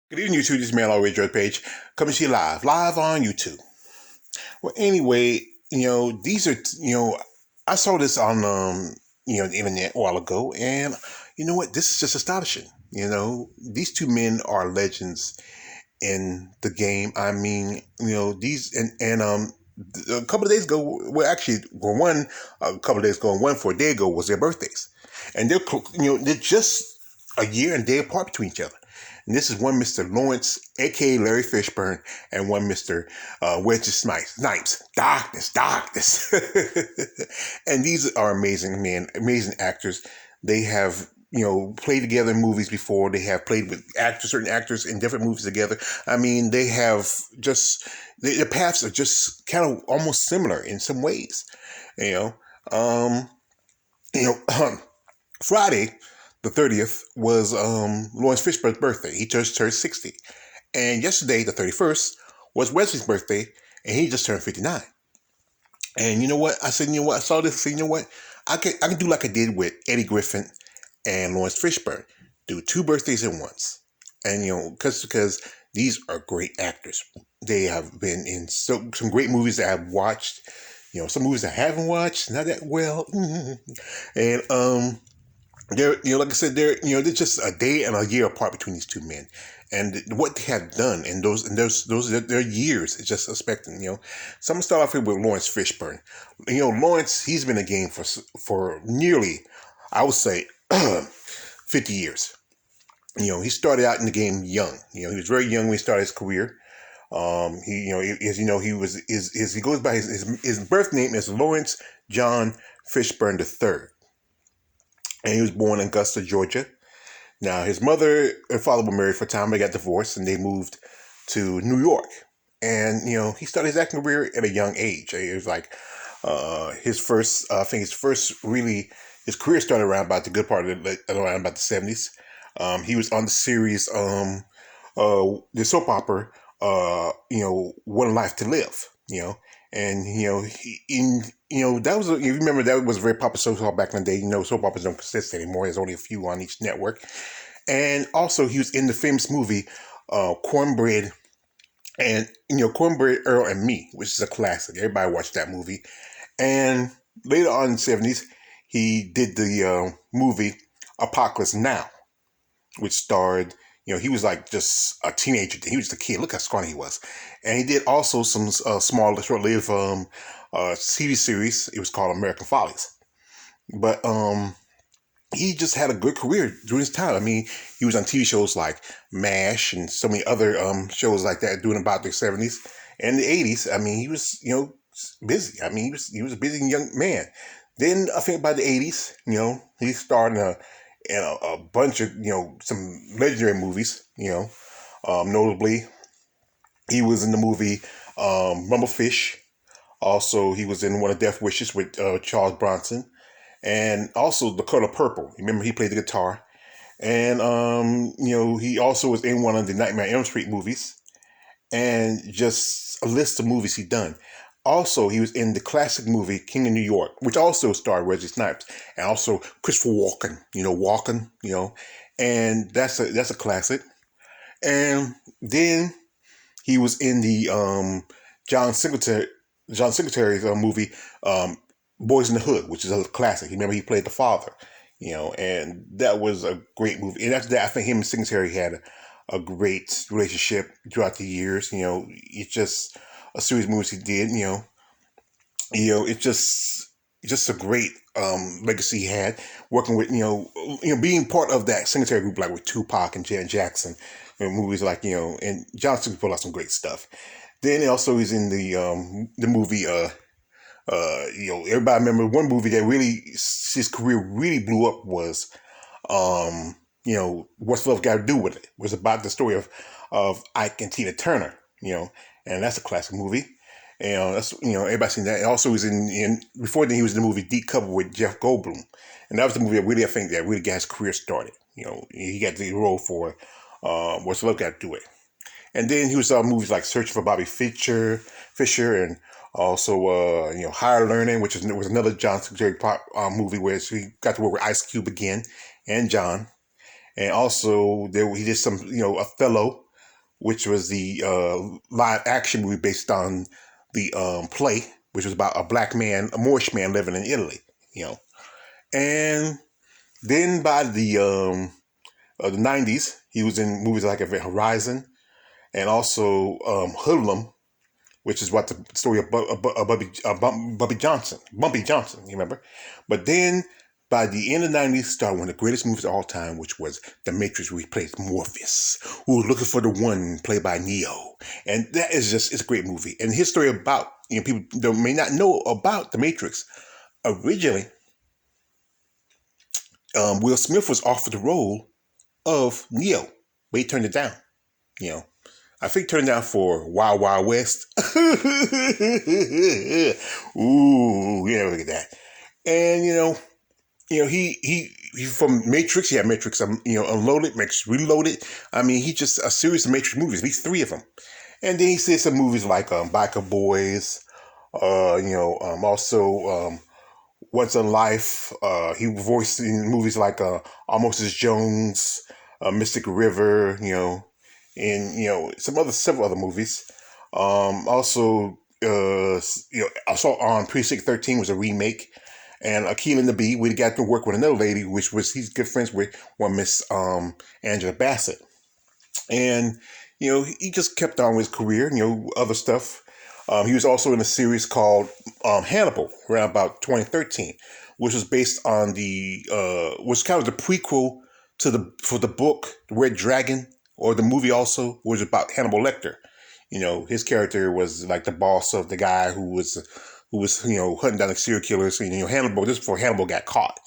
Good evening, YouTube. This is Man Always George Page coming to you live on YouTube. Well, anyway, these are I saw this on the internet a while ago, and you know what? This is just astonishing. These two men are legends in the game. I mean, these and a couple of days ago, well, actually, for one, a couple of days ago, and one for a day ago was their birthdays, and they're just a year and day apart between each other. And this is one Mr. Laurence, aka Larry Fishburne, and one Mr. Wesley Snipes. Darkness. And these are amazing men, amazing actors. They have played together in movies before. They have played with certain actors in different movies together. I mean, they have their paths are just kind of almost similar in some ways. You know, um, Friday the 30th was Laurence Fishburne's birthday. He just turned 60. And yesterday, the 31st, was Wesley's birthday, and he just turned 59. And you know what? I said, I saw this, so you know what? I can do like I did with Eddie Griffin and Laurence Fishburne. Do two birthdays at once. And, because these are great actors. They have been in some great movies that I've watched. Some movies I haven't watched, not that well. And, they're, like I said, they're just a day and a year apart between these two men, and what they have done in those their years is just expecting. So I'm gonna start off here with Laurence Fishburne. Laurence, he's been in the game for nearly, I would say, 50 years. He started out in the game young. He was very young when he started his career. He goes by his birth name is Laurence John Fishburne III. And he was born in Augusta, Georgia. Now, his mother and father were married for a time. They got divorced, and they moved to New York. And, he started his acting career at a young age. It was like his career started around about the good part of around about the 70s. He was on the series, the soap opera, One Life to Live, and that was you remember that was a very popular soap opera back in the day. Soap operas don't exist anymore. There's only a few on each network. And also he was in the famous movie Cornbread Earl and Me, which is a classic. Everybody watched that movie. And later on in the 70s, he did the movie Apocalypse Now, which starred, he was like just a teenager. He was the kid. Look how scrawny he was. And he did also some small, short-lived TV series. It was called American Follies. But he just had a good career during his time. I mean, he was on TV shows like MASH and so many other shows like that during about the 70s and the 80s. I mean, he was, busy. I mean, he was a busy young man. Then I think by the 80s, he starred in a bunch of, some legendary movies, notably, he was in the movie Rumblefish. Also, he was in one of Death Wishes with Charles Bronson. And also The Color Purple. Remember, he played the guitar. And, he also was in one of the Nightmare on Elm Street movies. And just a list of movies he'd done. Also, he was in the classic movie King of New York, which also starred Wesley Snipes, and also Christopher Walken. Walken. And that's a classic. And then he was in the John Singleton's movie Boys in the Hood, which is a classic. Remember, he played the father. And that was a great movie. And after that, I think him and Singletary had a great relationship throughout the years. It's just a series of movies he did. It's just a great legacy he had, working with being part of that Singletary group, like with Tupac and Janet Jackson, movies like and John Singletary put out some great stuff. Then also he's in the movie everybody remember one movie that really his career really blew up was What's Love Got to Do with It? It was about the story of Ike and Tina Turner, and that's a classic movie. And that's everybody's seen that. And also, he was in before then he was in the movie Deep Cover with Jeff Goldblum, and that was the movie that really I think that really got his career started. He got the role for What's Love Got to Do With It. And then he was on movies like Searching for Bobby Fischer, and also Higher Learning, which was another John Singletary movie where he got to work with Ice Cube again and John. And also he did some Othello, which was the live action movie based on the play, which was about a black man, a Moorish man living in Italy, you know. And then by the 90s, he was in movies like Event Horizon and also Hoodlum, which is what the story of Bumpy Johnson, you remember? But then by the end of the 90s, started one of the greatest movies of all time, which was The Matrix, where he played Morpheus, who was looking for the one played by Neo. And that is just, it's a great movie. And his story about, you know, people that may not know about The Matrix, originally, Will Smith was offered the role of Neo, but he turned it down, you know. I think turned down for Wild Wild West. Ooh, yeah, look at that. And he from Matrix. He had Matrix, Unloaded, Matrix Reloaded. I mean, he just a series of Matrix movies, at least 3 of them. And then he did some movies like Biker Boys. Also Once in Life. He voiced in movies like Almost as Jones, Mystic River. And several other movies. I saw on Precinct 13 was a remake, and Akeelah and the Bee. We got to work with another lady, which was he's good friends with one Miss Angela Bassett, and he just kept on with his career. Other stuff. He was also in a series called Hannibal around about 2013, which was based on was kind of the prequel for the book The Red Dragon, or the movie also was about Hannibal Lecter. His character was like the boss of the guy who was hunting down the serial killers. Hannibal, this is before Hannibal got caught.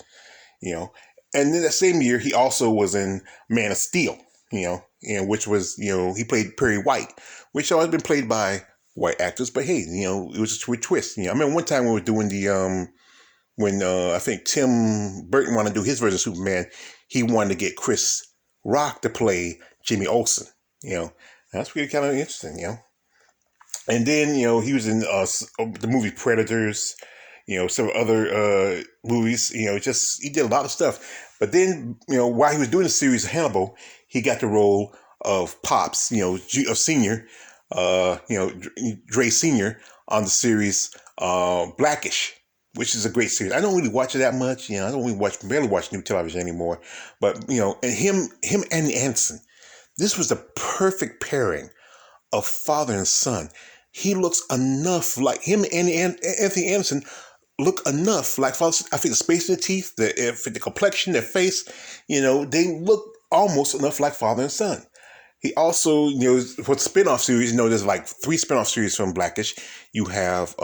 And then that same year he also was in Man of Steel. And which was he played Perry White, which always been played by white actors, but hey, it was a twist. I remember one time we were doing when I think Tim Burton wanted to do his version of Superman, he wanted to get Chris Rock to play Jimmy Olsen. That's really kind of interesting. And then he was in the movie Predators, some other movies. He did a lot of stuff. But then while he was doing the series of Hannibal, he got the role of Pops, of Senior, Dre Senior on the series Blackish, which is a great series. I don't really watch it that much. I don't really barely watch new television anymore. But and him and Andy Anderson, this was the perfect pairing of father and son. He looks enough like him and Anthony Anderson look enough like father. I think the space in the teeth, the complexion, their face, they look almost enough like father and son. He also, for the spinoff series, there's like 3 spinoff series from Blackish. You have,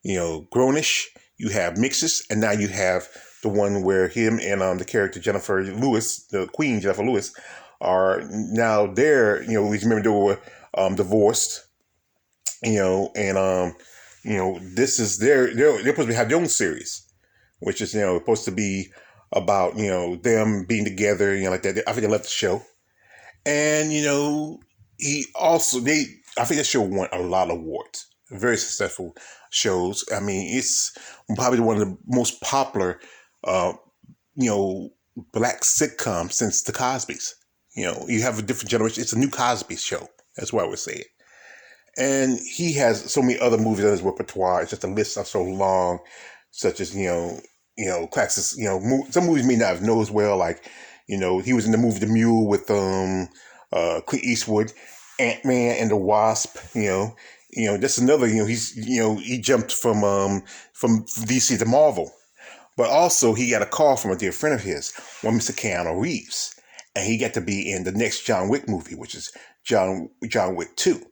Grownish, you have Mixes, and now you have the one where him and the character Jennifer Lewis, the Queen Jennifer Lewis, are now there. We remember they were divorced, and this is they're supposed to have their own series, which is supposed to be about them being together, like that. I think they left the show. And, he also, I think that show won a lot of awards. Very successful shows. I mean, it's probably one of the most popular, black sitcoms since the Cosbys. You have a different generation. It's a new Cosby show. That's what I would say it. And he has so many other movies on his repertoire. It's just the lists are so long, such as, classics, some movies may not have known as well, like, he was in the movie The Mule with Clint Eastwood, Ant-Man and the Wasp. That's another. He jumped from DC to Marvel, but also he got a call from a dear friend of his, one Mr. Keanu Reeves, and he got to be in the next John Wick movie, which is John Wick 2.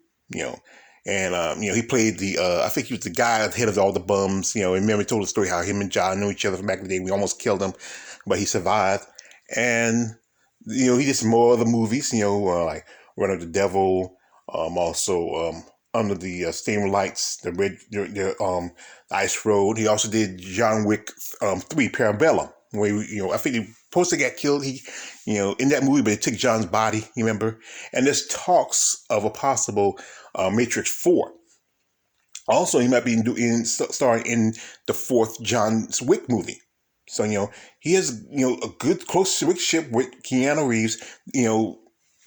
And he played I think he was the guy at the head of all the bums. And remember, he told the story how him and John knew each other from back in the day. We almost killed him, but he survived. And he did some more other movies. Like Run of the Devil. Also Under the Steam Lights, the Ice Road. He also did John Wick 3 Parabellum, where I think he supposed to get killed. He in that movie, but it took John's body. You remember? And there's talks of a possible Matrix 4. Also, he might be starring in the 4th John Wick movie. So he has a good close relationship with Keanu Reeves.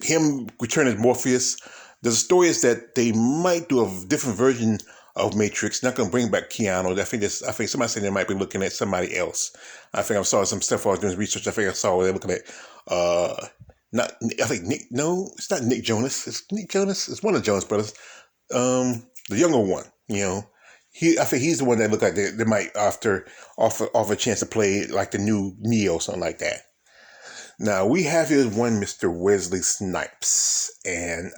him return as Morpheus. The story is that they might do a different version of Matrix. Not going to bring back Keanu. I think somebody said they might be looking at somebody else. I think I saw some stuff while I was doing research. I think I saw they're looking at not I think Nick. No, it's not Nick Jonas. It's Nick Jonas. It's one of the Jonas brothers. The younger one. I think he's the one that looked like they might offer a chance to play like the new Neo, something like that. Now, we have here one Mr. Wesley Snipes, and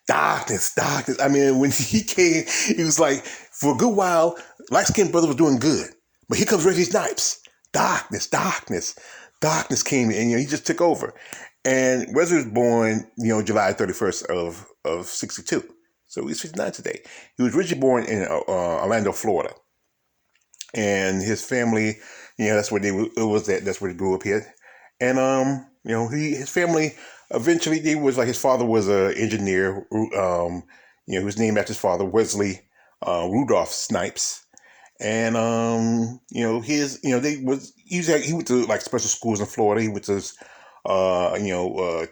darkness. I mean, when he came, he was like, for a good while, light-skinned brother was doing good, but here comes Wesley Snipes. Darkness came in, and he just took over. And Wesley was born, July 31st of 62, so he's 59 today. He was originally born in Orlando, Florida, and his family, that's where that's where he grew up here. And his family eventually his father was an engineer. He was named after his father, Wesley Rudolph Snipes. And he went to like special schools in Florida. He went to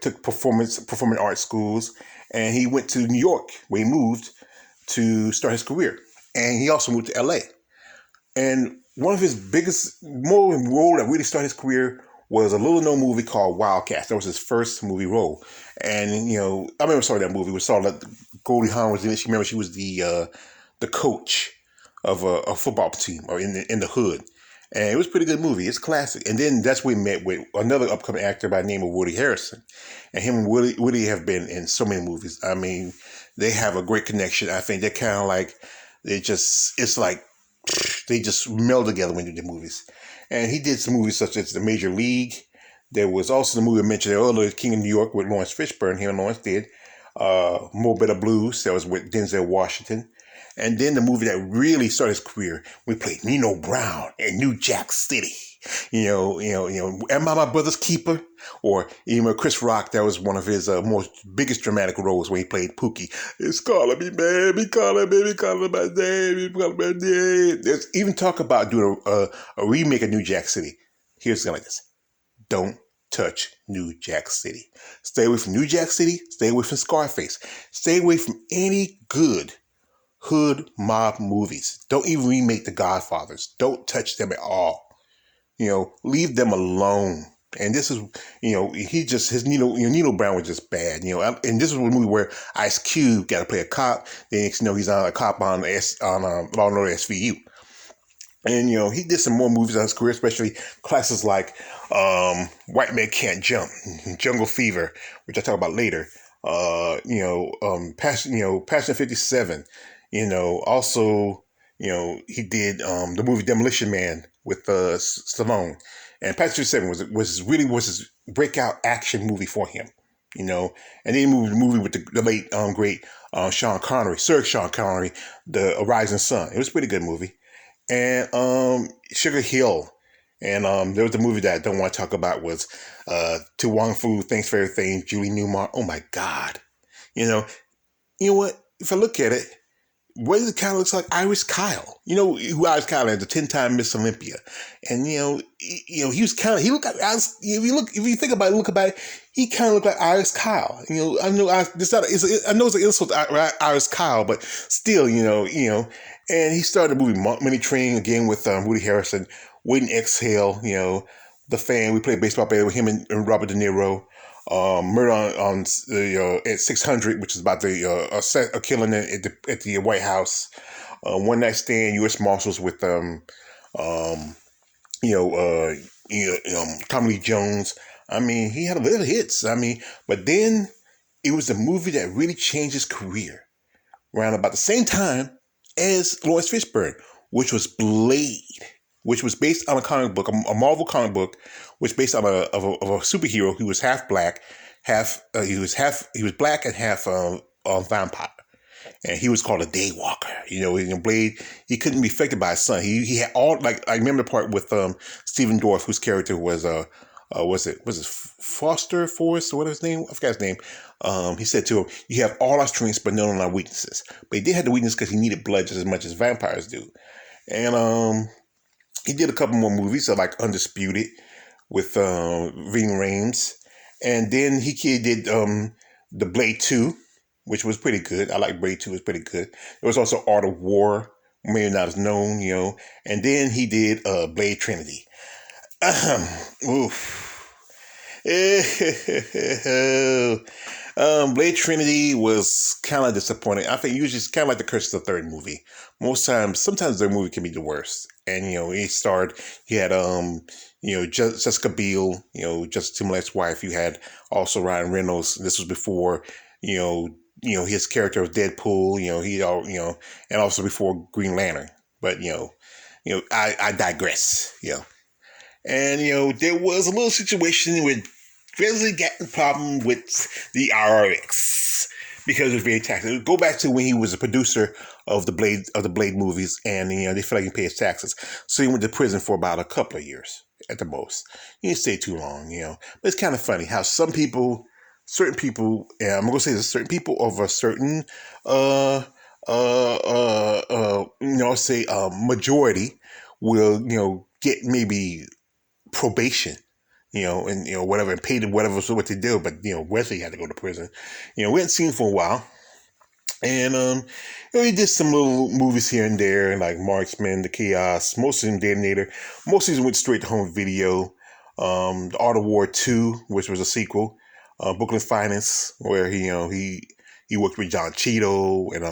took performing arts schools, and he went to New York where he moved to start his career. And he also moved to LA. And one of his biggest role that really started his career was a little-known movie called Wildcats. That was his first movie role. And, I remember seeing that movie. We saw that Goldie Hawn was in it. She was the coach of a football team or in the hood. And it was a pretty good movie. It's classic. And then that's where we met with another upcoming actor by the name of Woody Harrelson. And him and Woody have been in so many movies. I mean, they have a great connection. I think they're kind of like, they just meld together when they do the movies. And he did some movies such as The Major League. There was also the movie I mentioned earlier, King of New York, with Laurence Fishburne. Him and Laurence did. More Better Blues. That was with Denzel Washington. And then the movie that really started his career, we played Nino Brown in New Jack City. Am I my brother's keeper? Or even Chris Rock, that was one of his biggest dramatic roles when he played Pookie. It's calling me, baby, calling my name. There's even talk about doing a remake of New Jack City. Here's something like this. Don't touch New Jack City. Stay away from New Jack City. Stay away from Scarface. Stay away from any good hood mob movies. Don't even remake The Godfathers. Don't touch them at all. Leave them alone. And this is, Nino Brown was just bad, and this was a movie where Ice Cube got to play a cop. Then, he's on a cop on Law and Order SVU. And, he did some more movies in his career, especially classes like White Man Can't Jump, Jungle Fever, which I talk about later. Passion 57. Also, he did the movie Demolition Man with Stallone. And Passion 57 was his breakout action movie for him. And then he moved the movie with the late great Sean Connery, Sir Sean Connery, The Rising Sun. It was a pretty good movie. And Sugar Hill. And there was a movie that I don't want to talk about was To Wong Fu, Thanks for Everything, Julie Newmar. Oh my God. You know what? If I look at it, Wesley kind of looks like Iris Kyle. You know who Iris Kyle is, the 10-time Miss Olympia. And he looked like if you think about it, he kind of looked like Iris Kyle. I know it's an insult to Iris Kyle, but still, And he started the movie Money Train again with Woody Harrelson, Wait and Exhale. The Fan. We played baseball with him and Robert De Niro. Murder on at 600, which is about a killing at the White House. One Night Stand, U.S. Marshals with Tommy Lee Jones. I mean, he had a lot of hits. But then it was the movie that really changed his career around about the same time as Laurence Fishburne, which was Blade, which was based on a comic book, a Marvel comic book, which was based on a superhero who was half black, he was black and half vampire, and he was called a Daywalker. Blade, he couldn't be affected by his sun. He had all, like, I remember the part with Stephen Dorff, whose character was was it Foster Forrest, or what was his name? I forgot his name. He said to him, "You have all our strengths, but none of our weaknesses." But he did have the weakness because he needed blood just as much as vampires do, and he did a couple more movies, like Undisputed with Ving Rhames, And then he did the Blade 2, which was pretty good. I like Blade 2, was pretty good. There was also Art of War, maybe not as known, And then he did Blade Trinity. Oof. Blade Trinity was kind of disappointing. I think usually it's kind of like the Curse of the Third movie. Sometimes their movie can be the worst. And it starred. You had Jessica Biel, Justin Timberlake's wife. You had also Ryan Reynolds. This was before his character of Deadpool. And also before Green Lantern. But I digress. And there was a little situation with Wesley got a problem with the RX because it was very taxing. Go back to when he was a producer of the Blade movies, and they felt like he paid his taxes, so he went to prison for about a couple of years at the most. He didn't stay too long, But it's kind of funny how certain people, and I'm gonna say this, certain people of a certain majority will get maybe probation, and whatever, and paid whatever was what they did. But Wesley had to go to prison. We hadn't seen him for a while, and he did some little movies here and there, like Marksman, The Chaos. Most of them Detonator. Most of them went straight to home video. The Art of War 2, which was a sequel. Brooklyn Finance, where he worked with John Cheadle and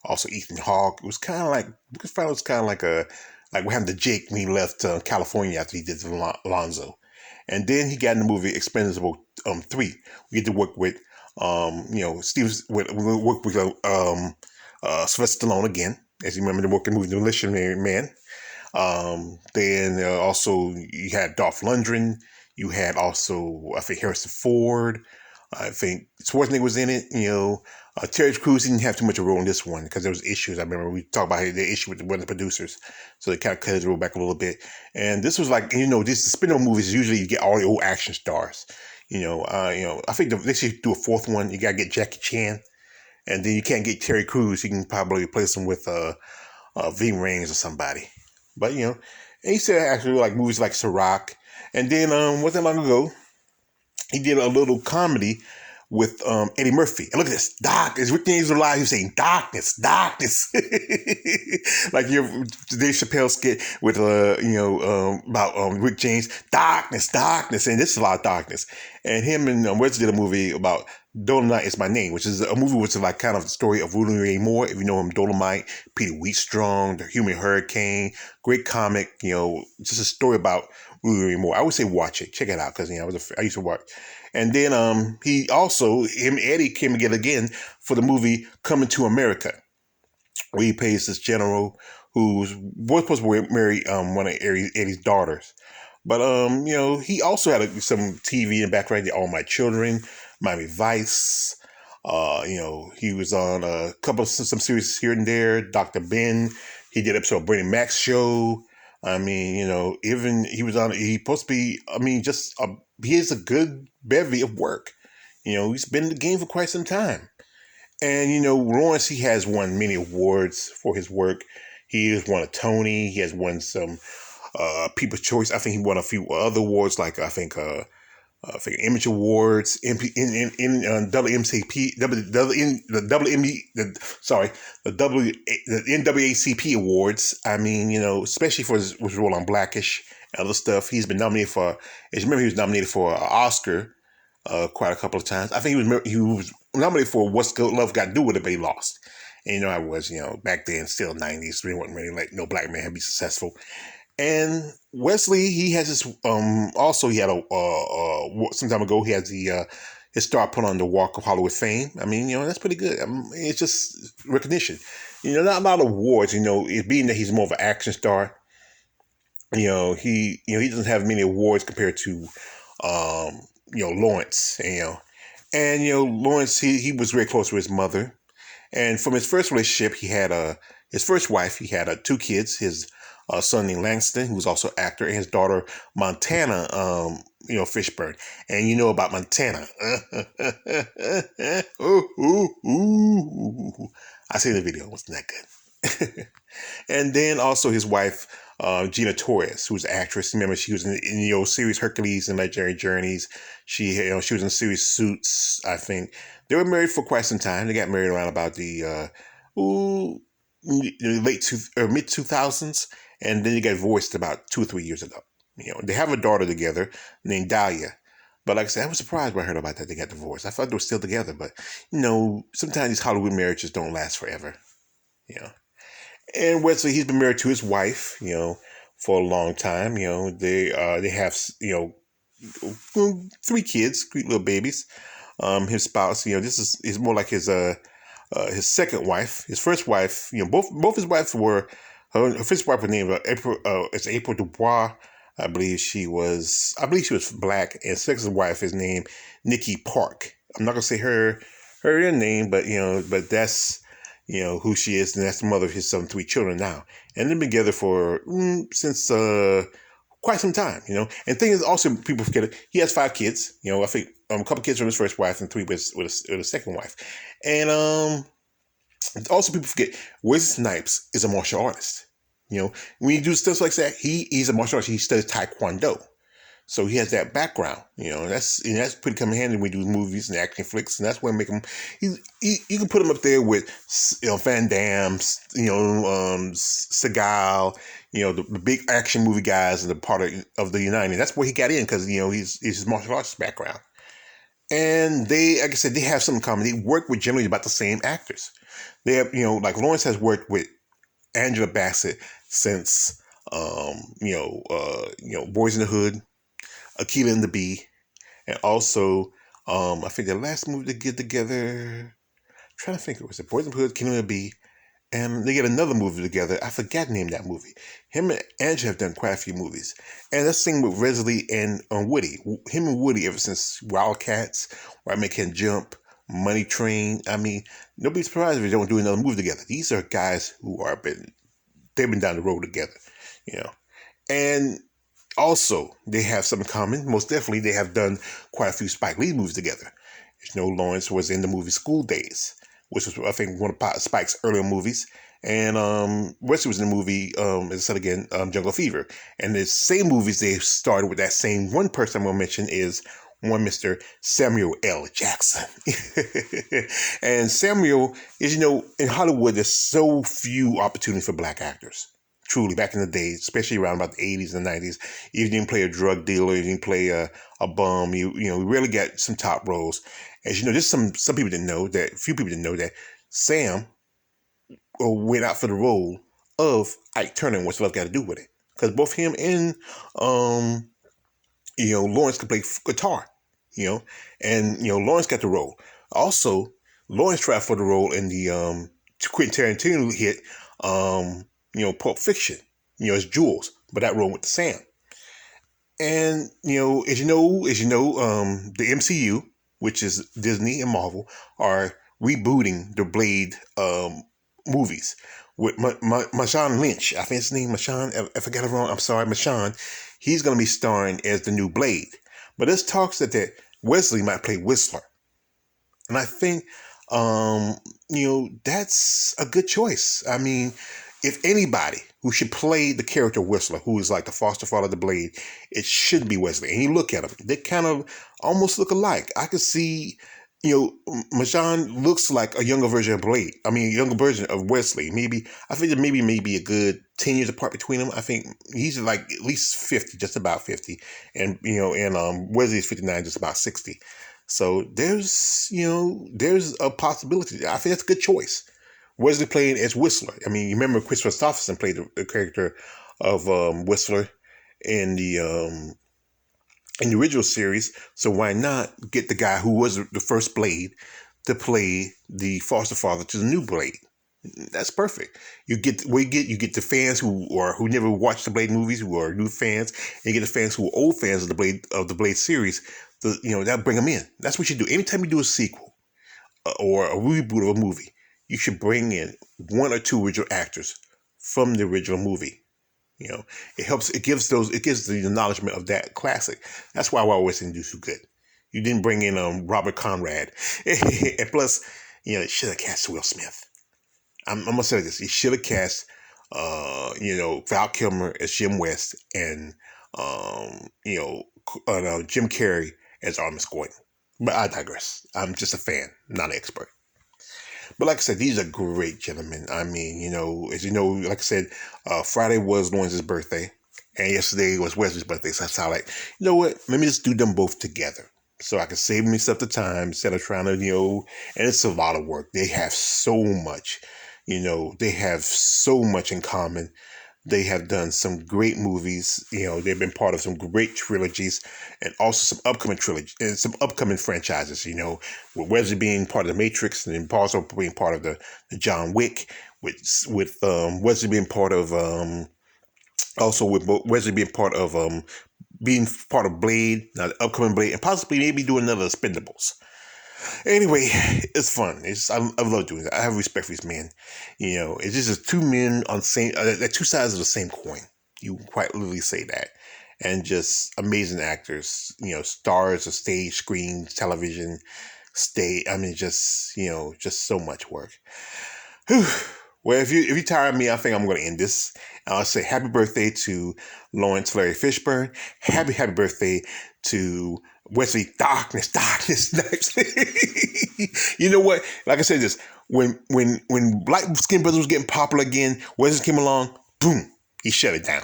also Ethan Hawke. It was kind of like Brooklyn Finance was kind of like what happened to Jake when he left California after he did Alonzo. And then he got in the movie Expendable 3. We get to work with, we work with Sylvester Stallone again, as you remember the working movie The Missionary Man. Then also you had Dolph Lundgren. You had also, I think, Harrison Ford. I think Schwarzenegger was in it. Terry Crews didn't have too much of a role in this one because there was issues. I remember we talked about the issue with one of the producers, so they kind of cut his role back a little bit. And this was like, these spin-off movies usually you get all the old action stars. I think they should do a fourth one. You gotta get Jackie Chan, and then you can't get Terry Crews. You can probably replace him with Ving Rhames or somebody. But and he said actually like movies like Ciroc, and then wasn't long ago he did a little comedy with Eddie Murphy. And look at this. Darkness. Rick James was alive. He was saying, darkness, darkness. Like your Dave Chappelle skit with, about Rick James. Darkness, darkness. And this is a lot of darkness. And him and Wesley did a movie about Dolomite Is My Name, which is a movie which is like kind of the story of William Ray Moore. If you know him, Dolomite, Peter Wheatstrong, The Human Hurricane. Great comic, just a story about William Ray Moore. I would say watch it. Check it out because, I used to watch. And then him and Eddie came together again for the movie Coming to America, where he plays this general who was supposed to marry one of Eddie's daughters. But he also had some TV in the background, All My Children, Miami Vice. He was on a couple of some series here and there. Dr. Ben. He did an episode of Bernie Mac's show. Even he's supposed to be, he has a good bevy of work. He's been in the game for quite some time. And, Laurence, he has won many awards for his work. He has won a Tony. He has won some People's Choice. I think he won a few other awards, like I think Image Awards, the NAACP Awards. Especially for his role on Blackish and other stuff. He's been nominated for. As you remember, he was nominated for an Oscar quite a couple of times. I think he was nominated for What's Love Got to Do with It, but he lost. And I was, back then, still 90s, there wasn't really like no black man had be successful. And Wesley, he has this. Also, he had some time ago. He has his star put on the Walk of Hollywood Fame. That's pretty good. It's just recognition. Not a lot of awards. It being that he's more of an action star. He doesn't have many awards compared to Laurence. And Laurence, he was very close with his mother. And from his first relationship, he had his first wife. He had 2 kids. His son named Langston, who was also an actor, and his daughter Montana, Fishburne. And about Montana. I seen the video. It wasn't that good. And then also his wife, Gina Torres, who's an actress. Remember, she was in the old series Hercules and Legendary Journeys. She was in the series Suits, I think. They were married for quite some time. They got married around about the mid 2000s, and then they got divorced about 2 or 3 years ago. They have a daughter together named Dahlia. But like I said, I was surprised when I heard about that they got divorced. I thought they were still together, but sometimes these Hollywood marriages don't last forever. You know. And Wesley, he's been married to his wife, for a long time. They have 3 kids, 3 little babies. His spouse, this is more like his second wife. His first wife, both his wives were her first wife was named April Dubois. I believe she was black, and second wife is named Nikki Park. I'm not gonna say her name, but that's who she is, and that's the mother of his 3 children now, and they've been together for since quite some time. And thing is, also people forget it, he has 5 kids. I think a couple kids from his first wife and 3 with his second wife, and also people forget Wesley Snipes is a martial artist. When you do stuff like that, he's a martial artist. He studies Taekwondo. So he has that background, that's pretty come in handy when we do movies and action flicks, and that's what make him. You can put him up there with Van Damme, Seagal, the big action movie guys and the part of the United. That's where he got in because he's his martial arts background, and they, like I said, they have something in common. They work with generally about the same actors. They have like Laurence has worked with Angela Bassett since Boys in the Hood, Akilah and the Bee, and also I think the last movie they get together, I'm trying to think, it was Boys in the Hood, Akilah and the Bee, and they get another movie together. I forgot the name of that movie. Him and Angela have done quite a few movies, and that's the same with Wesley and Woody. Him and Woody ever since Wildcats, Where I Make Him Jump, Money Train. I mean, nobody's surprised if they don't do another movie together. These are guys who they've been down the road together, and also they have some in common. Most definitely, they have done quite a few Spike Lee movies together. Lawrence was in the movie School Days, which was, I think, one of Spike's earlier movies, and Wesley was in the movie, as I said again, Jungle Fever. And the same movies they started with that same one person I'm going to mention is one Mr. Samuel L. Jackson. And Samuel is, in Hollywood, there's so few opportunities for black actors. Truly, back in the day, especially around about the 80s and 90s, you didn't play a drug dealer, you didn't play a bum, you really got some top roles. As there's some people didn't know that, few people didn't know that Sam went out for the role of Ike Turner and What's Love Got to Do with It. Because both him and Lawrence could play guitar, and Lawrence got the role. Also, Lawrence tried for the role in the Quentin Tarantino hit, Pulp Fiction, as Jules, but that role went to Sam. And as you know, the MCU, which is Disney and Marvel, are rebooting the Blade movies with Marshawn Lynch. I think his name Marshawn. I forgot it wrong. I'm sorry, Marshawn. He's going to be starring as the new Blade. But there's talks that Wesley might play Whistler. And I think, that's a good choice. I mean, if anybody who should play the character Whistler, who is like the foster father of the Blade, it should be Wesley. And you look at them, they kind of almost look alike. I could see, Marshawn looks like a younger version of Blade. I mean, a younger version of Wesley. I think that maybe a good 10 years apart between them. I think he's like at least 50, just about 50. And, Wesley is 59, just about 60. So there's a possibility. I think that's a good choice. Wesley playing as Whistler. I mean, you remember Chris Christopherson played the character of Whistler in the original series. So why not get the guy who was the first Blade to play the foster father to the new Blade? That's perfect. You get the fans who never watched the Blade movies, who are new fans, and you get the fans who are old fans of the Blade series. That'll bring them in. That's what you do. Anytime you do a sequel or a reboot of a movie, you should bring in 1 or 2 original actors from the original movie. It helps. It gives the acknowledgement of that classic. That's why Wild West didn't do so good. You didn't bring in Robert Conrad, and plus, it should have cast Will Smith. I'm gonna say this: you should have cast Val Kilmer as Jim West, and Jim Carrey as Artemis Gordon. But I digress. I'm just a fan, not an expert. But like I said, these are great gentlemen. I mean, as you know, like I said, Friday was Lawrence's birthday, and yesterday was Wesley's birthday. So that's how, like, you know what? Let me just do them both together, so I can save myself the time instead of trying to, and it's a lot of work. They have so much, they have so much in common. They have done some great movies. They've been part of some great trilogies, and also some upcoming trilogy and some upcoming franchises. With Wesley being part of the Matrix, and then also being part of the John Wick. With Wesley being part of Wesley being part of Blade, now the upcoming Blade, and possibly maybe do another Expendables. Anyway, it's fun. I love doing that. I have respect for these men. It's just two men on two sides of the same coin. You can quite literally say that. And just amazing actors. Stars of stage, screen, television, stage. I mean, just so much work. Whew. Well, if you tire of me, I think I'm going to end this. I'll say happy birthday to Laurence Fishburne. Happy birthday to Wesley Darkness Snipes. You know what? Like I said, this when Black Skin Brothers was getting popular again, Wesley came along, boom, he shut it down.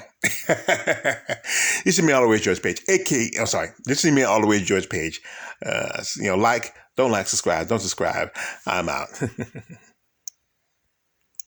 This is me all the way George Page, this is me all the way George Page. Don't like, subscribe, don't subscribe. I'm out.